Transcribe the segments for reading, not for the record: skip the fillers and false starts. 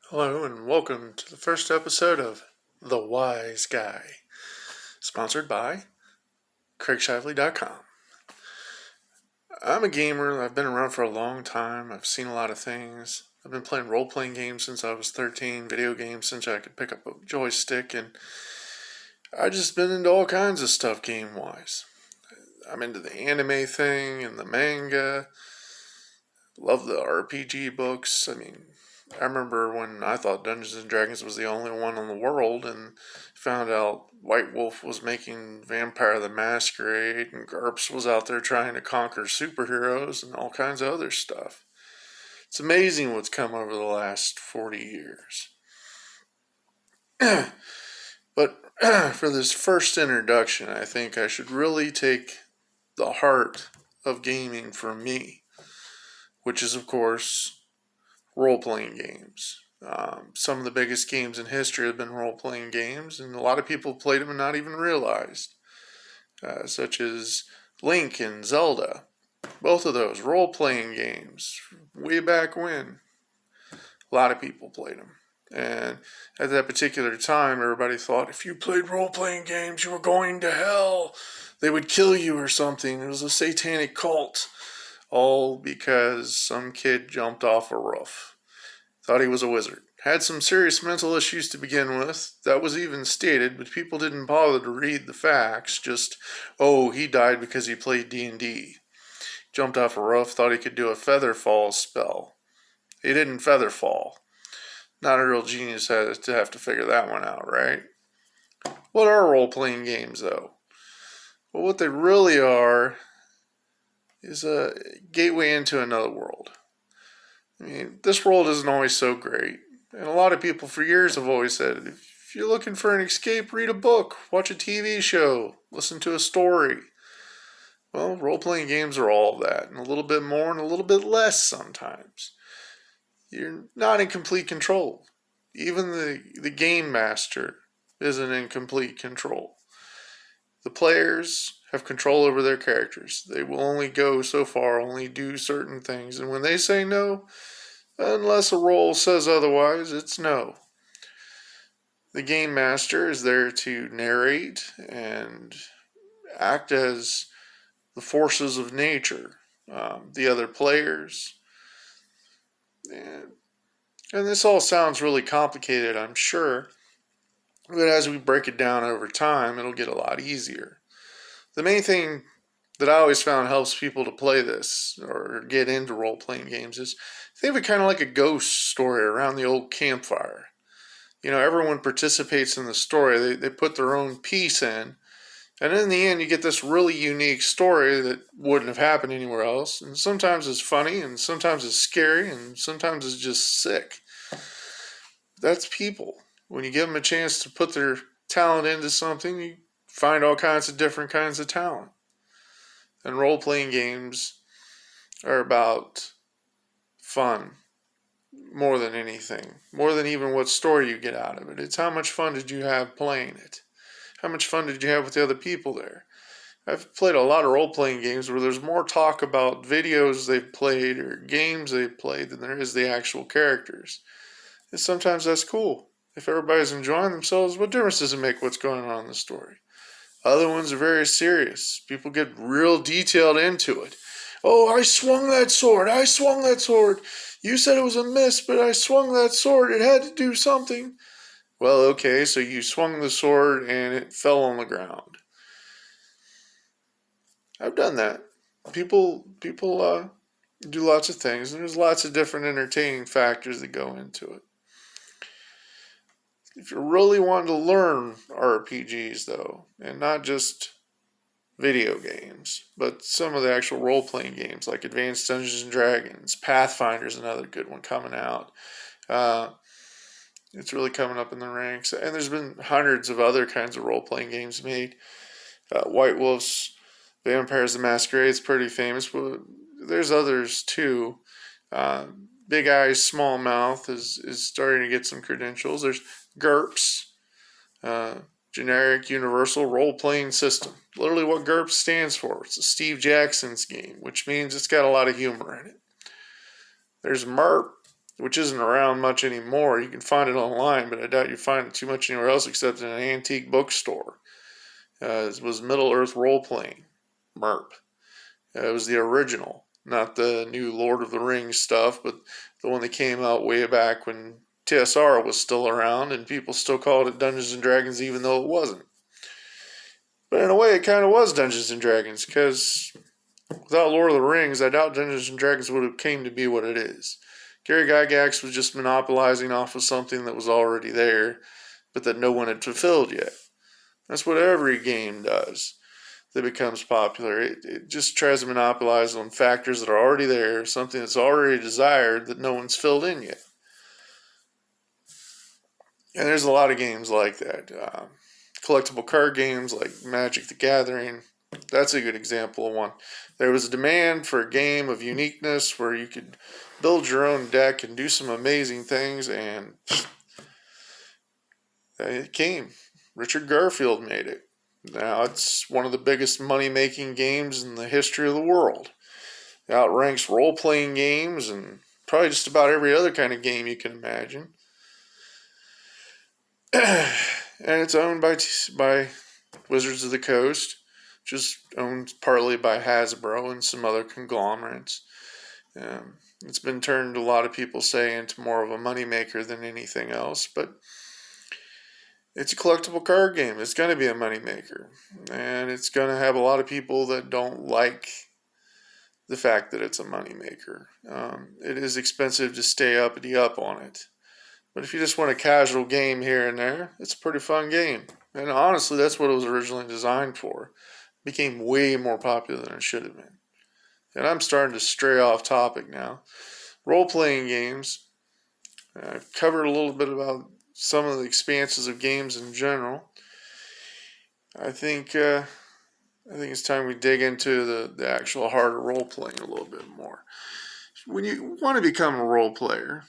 Hello and welcome to the first episode of The Wise Guy, sponsored by CraigShively.com. I'm a gamer. I've been around for a long time. I've seen a lot of things. I've been playing role-playing games since I was 13, video games since I could pick up a joystick, and I've just been into all kinds of stuff game-wise. I'm into the anime thing and the manga. Love the RPG books. I remember when I thought Dungeons and Dragons was the only one in the world and found out White Wolf was making Vampire the Masquerade and GURPS was out there trying to conquer superheroes and all kinds of other stuff. It's amazing what's come over the last 40 years. But for this first introduction, I think I should really take the heart of gaming from me, which is, of course, role-playing games. Some of the biggest games in history have been role-playing games, and a lot of people played them and not even realized, such as Link and Zelda. Both of those role-playing games, way back when, a lot of people played them. And at that particular time, everybody thought if you played role-playing games, you were going to hell. They would kill you or something. It was a satanic cult. All because some kid jumped off a roof. Thought he was a wizard. Had some serious mental issues to begin with. That was even stated, but people didn't bother to read the facts. Just, oh, he died because he played D&D. Jumped off a roof, thought he could do a feather fall spell. He didn't feather fall. Not a real genius had to have to figure that one out, right? What are role-playing games, though? Well, what they really are is a gateway into another world. This world isn't always so great. And a lot of people for years have always said, if you're looking for an escape, read a book, watch a TV show, listen to a story. Well, role-playing games are all of that, and a little bit more and a little bit less sometimes. You're not in complete control. Even the game master isn't in complete control. The players have control over their characters. They will only go so far, only do certain things, and when they say no, unless a role says otherwise, it's no. The game master is there to narrate and act as the forces of nature, the other players. And this all sounds really complicated, I'm sure, but as we break it down over time, it'll get a lot easier. The main thing that I always found helps people to play this or get into role-playing games is think of it kind of like a ghost story around the old campfire. Everyone participates in the story. They put their own piece in. And in the end, you get this really unique story that wouldn't have happened anywhere else. And sometimes it's funny, and sometimes it's scary, and sometimes it's just sick. That's people. When you give them a chance to put their talent into something, you find all kinds of different kinds of talent. And role-playing games are about fun more than anything, more than even what story you get out of it. It's how much fun did you have playing it? How much fun did you have with the other people there? I've played a lot of role-playing games where there's more talk about videos they've played or games they've played than there is the actual characters. And sometimes that's cool. If everybody's enjoying themselves, what difference does it make what's going on in the story? Other ones are very serious. People get real detailed into it. Oh, I swung that sword. I swung that sword. You said it was a miss, but I swung that sword. It had to do something. Well, okay, so you swung the sword and it fell on the ground. I've done that. People do lots of things, and there's lots of different entertaining factors that go into it. If you're really wanting to learn RPGs, though, and not just video games, but some of the actual role-playing games like Advanced Dungeons and Dragons, Pathfinder's another good one coming out. It's really coming up in the ranks, and there's been hundreds of other kinds of role-playing games made. White Wolf's Vampires the Masquerade is pretty famous, but there's others too. Big Eyes, Small Mouth is starting to get some credentials. There's GURPS, Generic Universal Role Playing System. Literally what GURPS stands for. It's a Steve Jackson's game, which means it's got a lot of humor in it. There's MERP, which isn't around much anymore. You can find it online, but I doubt you find it too much anywhere else except in an antique bookstore. It was Middle Earth Role Playing, MERP. It was the original, not the new Lord of the Rings stuff, but the one that came out way back when TSR was still around and people still called it Dungeons and Dragons even though it wasn't. But in a way, it kind of was Dungeons and Dragons, because without Lord of the Rings, I doubt Dungeons and Dragons would have came to be what it is. Gary Gygax was just monopolizing off of something that was already there, but that no one had fulfilled yet. That's what every game does that becomes popular. It just tries to monopolize on factors that are already there, something that's already desired that no one's filled in yet. And there's a lot of games like that. Collectible card games like Magic the Gathering, that's a good example of one. There was a demand for a game of uniqueness where you could build your own deck and do some amazing things, and it came. Richard Garfield made it. Now it's one of the biggest money-making games in the history of the world. It outranks role-playing games and probably just about every other kind of game you can imagine. And it's owned by Wizards of the Coast, which is owned partly by Hasbro and some other conglomerates. It's been turned, a lot of people say, into more of a moneymaker than anything else, but it's a collectible card game. It's going to be a moneymaker, and it's going to have a lot of people that don't like the fact that it's a moneymaker. It is expensive to stay uppity up on it. But if you just want a casual game here and there, it's a pretty fun game. And honestly, that's what it was originally designed for. It became way more popular than it should have been. And I'm starting to stray off topic now. Role-playing games. I've covered a little bit about some of the expanses of games in general. I think it's time we dig into the actual heart of role-playing a little bit more. When you want to become a role player,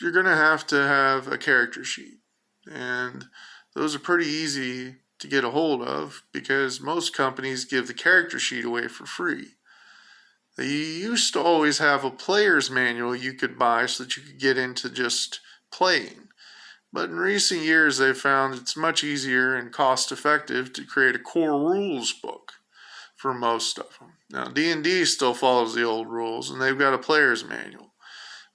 you're going to have a character sheet. And those are pretty easy to get a hold of because most companies give the character sheet away for free. They used to always have a player's manual you could buy so that you could get into just playing. But in recent years, they've found it's much easier and cost-effective to create a core rules book for most of them. Now, D&D still follows the old rules, and they've got a player's manual.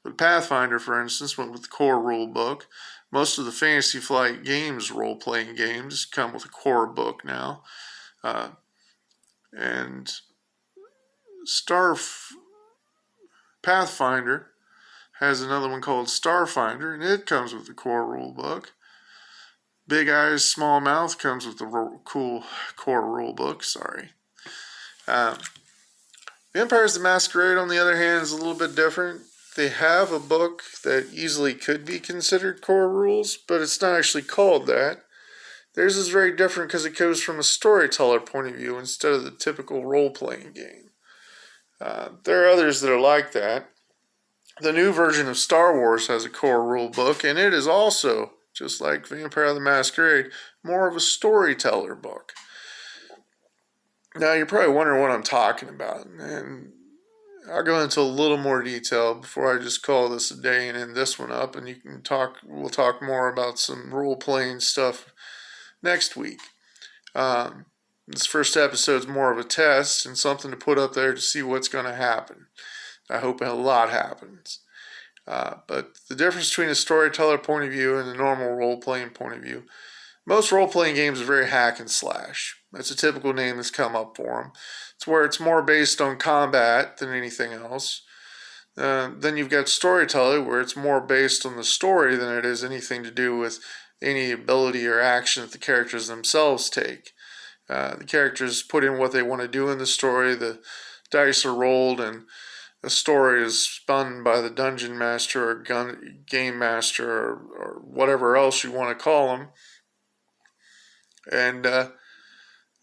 But Pathfinder, for instance, went with the core rule book. Most of the Fantasy Flight Games role-playing games come with a core book now. And Pathfinder has another one called Starfinder, and it comes with the core rule book. Big Eyes, Small Mouth comes with the cool core rule book. Sorry. Vampires the Masquerade, on the other hand, is a little bit different. They have a book that easily could be considered core rules, but it's not actually called that. Theirs is very different because it goes from a storyteller point of view instead of the typical role-playing game. There are others that are like that. The new version of Star Wars has a core rule book, and it is also, just like Vampire the Masquerade, more of a storyteller book. Now, you're probably wondering what I'm talking about, and I'll go into a little more detail before I just call this a day and end this one up, and we'll talk more about some role-playing stuff next week. This first episode is more of a test and something to put up there to see what's going to happen. I hope a lot happens. But the difference between a storyteller point of view and a normal role-playing point of view, most role-playing games are very hack and slash. That's a typical name that's come up for them. It's where it's more based on combat than anything else. Then you've got storyteller, where it's more based on the story than it is anything to do with any ability or action that the characters themselves take. The characters put in what they want to do in the story, the dice are rolled, and the story is spun by the dungeon master or game master or whatever else you want to call them. And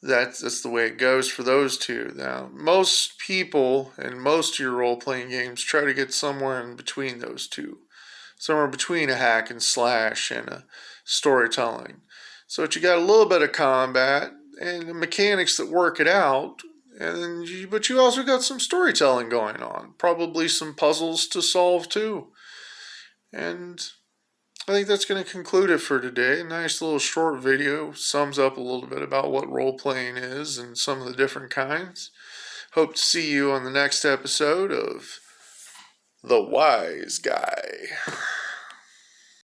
that's the way it goes for those two. Now, most people in most of your role-playing games try to get somewhere in between those two. Somewhere between a hack and slash and a storytelling. So that you got a little bit of combat and the mechanics that work it out But you also got some storytelling going on, probably some puzzles to solve too. And I think that's going to conclude it for today. A nice little short video, sums up a little bit about what role playing is and some of the different kinds. Hope to see you on the next episode of The Wise Guy.